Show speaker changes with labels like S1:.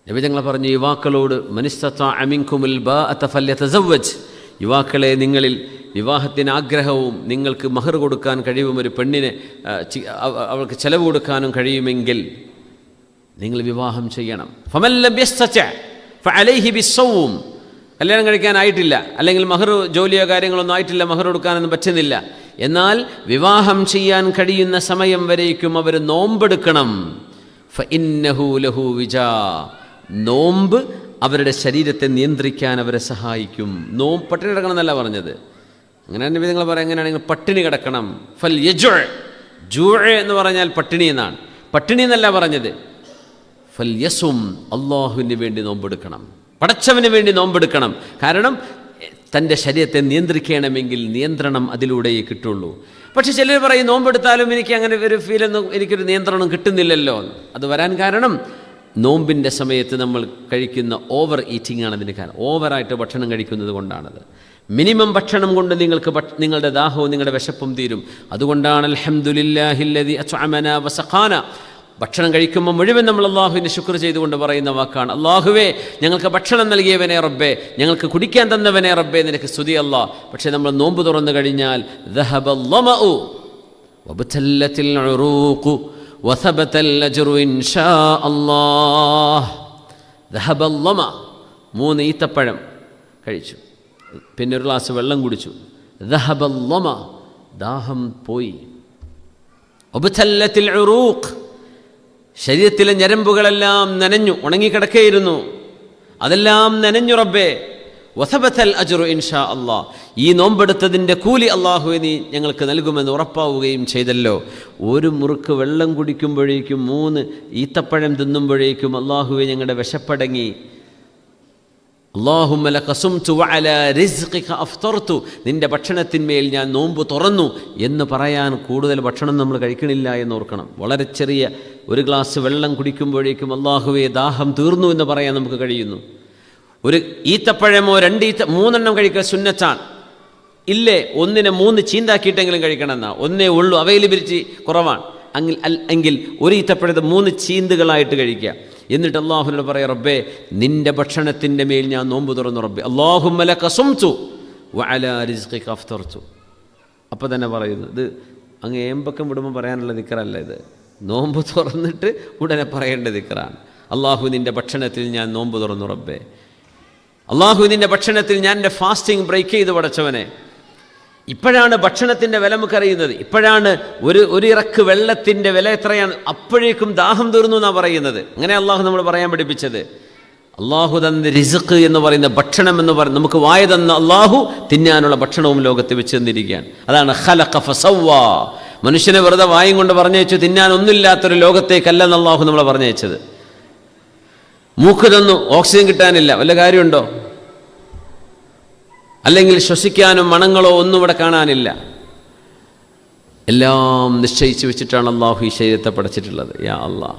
S1: നബി തങ്ങൾ പറഞ്ഞു യുവാക്കളോട് മനിസ്തതാഅ മിൻകുമുൽ ബാഅത ഫല്യതസവ്വജ്, യുവാക്കളെ നിങ്ങളിൽ വിവാഹത്തിന് ആഗ്രഹവും നിങ്ങൾക്ക് മഹർ കൊടുക്കാൻ കഴിയും, ഒരു പെണ്ണിനെ അവൾക്ക് ചെലവ് കൊടുക്കാനും കഴിയുമെങ്കിൽ നിങ്ങൾ വിവാഹം ചെയ്യണം. ഫമൻ ലം യസ്തതി' ഫഅലൈഹി ബിസ്സൗം, കല്യാണം കഴിക്കാനായിട്ടില്ല അല്ലെങ്കിൽ മഹർ ജോലിയോ കാര്യങ്ങളൊന്നും ആയിട്ടില്ല, മഹർ കൊടുക്കാനൊന്നും പറ്റുന്നില്ല, എന്നാൽ വിവാഹം ചെയ്യാൻ കഴിയുന്ന സമയം വരേക്കും അവർ നോമ്പെടുക്കണം. ഫഇന്നഹു ലഹു വിജാ, നോമ്പ് അവരുടെ ശരീരത്തെ നിയന്ത്രിക്കാൻ അവരെ സഹായിക്കും. പട്ടിണി കിടക്കണം എന്നല്ല പറഞ്ഞത്, അങ്ങനെ തന്നെ നിങ്ങൾ പറയാം എങ്ങനെയാണെങ്കിൽ പട്ടിണി കിടക്കണം. ഫൽ യജു, ജൂ എന്ന് പറഞ്ഞാൽ പട്ടിണി എന്നാണ്, പട്ടിണി എന്നല്ല പറഞ്ഞത്. ഫൽ യസും, അള്ളാഹുവിന് വേണ്ടി നോമ്പെടുക്കണം, പടച്ചവന് വേണ്ടി നോമ്പെടുക്കണം. കാരണം തൻ്റെ ശരീരത്തെ നിയന്ത്രിക്കണമെങ്കിൽ നിയന്ത്രണം അതിലൂടെയേ കിട്ടുള്ളൂ. പക്ഷെ ചിലർ പറയും നോമ്പെടുത്താലും എനിക്ക് അങ്ങനെ ഒരു ഫീലൊന്നും, എനിക്കൊരു നിയന്ത്രണം കിട്ടുന്നില്ലല്ലോ. അത് വരാൻ കാരണം നോമ്പിൻ്റെ സമയത്ത് നമ്മൾ കഴിക്കുന്ന ഓവർ ഈറ്റിംഗ് ആണ് അതിന് കാരണം. ഓവറായിട്ട് ഭക്ഷണം കഴിക്കുന്നത് കൊണ്ടാണത്. മിനിമം ഭക്ഷണം കൊണ്ട് നിങ്ങൾക്ക് നിങ്ങളുടെ ദാഹവും നിങ്ങളുടെ വിശപ്പും തീരും. അതുകൊണ്ടാണ് അൽഹംദുലില്ലാഹില്ലദി അത്അമനാ വസഖാന, ഭക്ഷണം കഴിക്കുമ്പോൾ മുഴുവൻ നമ്മൾ അള്ളാഹുവിന് ശുക്ർ ചെയ്തുകൊണ്ട് പറയുന്ന വാക്കാണ്, അള്ളാഹുവേ ഞങ്ങൾക്ക് ഭക്ഷണം നൽകിയവനെ റബ്ബേ, ഞങ്ങൾക്ക് കുടിക്കാൻ തന്നവനെ റബ്ബേ, നിനക്ക് സ്തുതി അല്ലാ. പക്ഷേ നമ്മൾ നോമ്പ് തുറന്നു കഴിഞ്ഞാൽ ദഹബൽ ലമഉ വബതല്ലത്തിൽ ഉറൂഖു വസബതൽ അജ്റു ഇൻഷാ അല്ലാഹ്. ദഹബൽ ലമ, 3 ഈത്തപ്പഴം കഴിച്ചു, പിന്നെ ഒരു ഗ്ലാസ് വെള്ളം കുടിച്ചു. ദഹബൽ ലമ, ദാഹം പോയി. വബതല്ലത്തിൽ ഉറൂഖ്, ശരീരത്തിലെ ഞരമ്പുകളെല്ലാം നനഞ്ഞു, ഉണങ്ങിക്കിടക്കുകയായിരുന്നു, അതെല്ലാം നനഞ്ഞു റബ്ബേ. വസബതൽ അജ്റു ഇൻഷാ അല്ലാഹ്, ഈ നോമ്പെടുത്തതിൻ്റെ കൂലി അള്ളാഹുവെ നീ ഞങ്ങൾക്ക് നൽകുമെന്ന് ഉറപ്പാവുകയും ചെയ്തല്ലോ. ഒരു മുറുക്ക് വെള്ളം കുടിക്കുമ്പോഴേക്കും 3 ഈത്തപ്പഴം തിന്നുമ്പോഴേക്കും അള്ളാഹുവെ ഞങ്ങളുടെ വിശപ്പടങ്ങി. അല്ലാഹുമ്മ ലഖസുംതു വഅലാ റിസ്ഖിക അഫ്തർതു, നിൻ്റെ ഭക്ഷണത്തിന്മേൽ ഞാൻ നോമ്പ് തുറന്നു എന്ന് പറയാൻ കൂടുതൽ ഭക്ഷണം നമ്മൾ കഴിക്കണില്ല എന്ന് ഓർക്കണം. വളരെ ചെറിയ ഒരു ഗ്ലാസ് വെള്ളം കുടിക്കുമ്പോഴേക്കും അല്ലാഹുവേ ദാഹം തീർന്നു എന്ന് പറയാൻ നമുക്ക് കഴിയുന്നു. ഒരു ഈത്തപ്പഴമോ 3 കഴിക്കൽ സുന്നത്താണ്. ഇല്ലേ, 1 3 ചീന്താക്കിയിട്ടെങ്കിലും കഴിക്കണമെന്നാണ്. 1 ഉള്ളൂ, അവൈലബിലിറ്റി കുറവാണ് എങ്കിൽ ഒരു ഈത്തപ്പഴത്തെ 3 ചീന്തുകളായിട്ട് കഴിക്കുക. എന്നിട്ട് അള്ളാഹുവിനോട് പറയാം, റബ്ബേ നിൻ്റെ ഭക്ഷണത്തിൻ്റെ മേൽ ഞാൻ നോമ്പ് തുറന്നു റബ്ബേ. അല്ലാഹുമ്മ ലഖസുംതു വഅലാ റിസ്ഖിക അഫ്തർതു. അപ്പോൾ തന്നെ പറയുന്നു, ഇത് അങ്ങ് ഏമ്പക്കം വിടുമ്പോൾ പറയാനുള്ള ദിക്റല്ല, ഇത് നോമ്പ് തുറന്നിട്ട് ഉടനെ പറയേണ്ട ദിക്റാണ്. അള്ളാഹു നിൻ്റെ ഭക്ഷണത്തിൽ ഞാൻ നോമ്പ് തുറന്നു റബ്ബേ, അള്ളാഹു നിൻ്റെ ഭക്ഷണത്തിൽ ഞാൻ എൻ്റെ ഫാസ്റ്റിംഗ് ബ്രേക്ക് ചെയ്ത് പടച്ചവനെ. ഇപ്പോഴാണ് ഭക്ഷണത്തിൻ്റെ വില നമുക്കറിയുന്നത്. ഇപ്പോഴാണ് ഒരു ഇറക്ക് വെള്ളത്തിൻ്റെ വില എത്രയാണ്, അപ്പോഴേക്കും ദാഹം തീർന്നു എന്നാണ് പറയുന്നത്. അങ്ങനെ അള്ളാഹു നമ്മൾ പറയാൻ പഠിപ്പിച്ചത്. അള്ളാഹു തന്ന റിസ്ഖ് എന്ന് പറയുന്ന ഭക്ഷണം എന്ന് പറയുന്നത്, നമുക്ക് വായ തന്ന അള്ളാഹു തിന്നാനുള്ള ഭക്ഷണവും ലോകത്ത് വെച്ച് തന്നിരിക്കുകയാണ്. അതാണ് ഖലഖ ഫസവ്വാ. മനുഷ്യനെ വെറുതെ വായും കൊണ്ട് പറഞ്ഞയച്ചു, തിന്നാനൊന്നുമില്ലാത്തൊരു ലോകത്തേക്കല്ലെന്ന് അള്ളാഹു നമ്മളെ പറഞ്ഞയച്ചത്. മൂക്ക് തന്നു, ഓക്സിജൻ കിട്ടാനില്ല, വല്ല കാര്യമുണ്ടോ? അല്ലെങ്കിൽ ശ്വസിക്കാനും മണങ്ങളോ ഒന്നും ഇവിടെ കാണാനില്ല. എല്ലാം നിശ്ചയിച്ചു വെച്ചിട്ടാണ് അള്ളാഹു ഈ ശരീരത്തെ പടച്ചിട്ടുള്ളത്. യാ അല്ലാഹ്.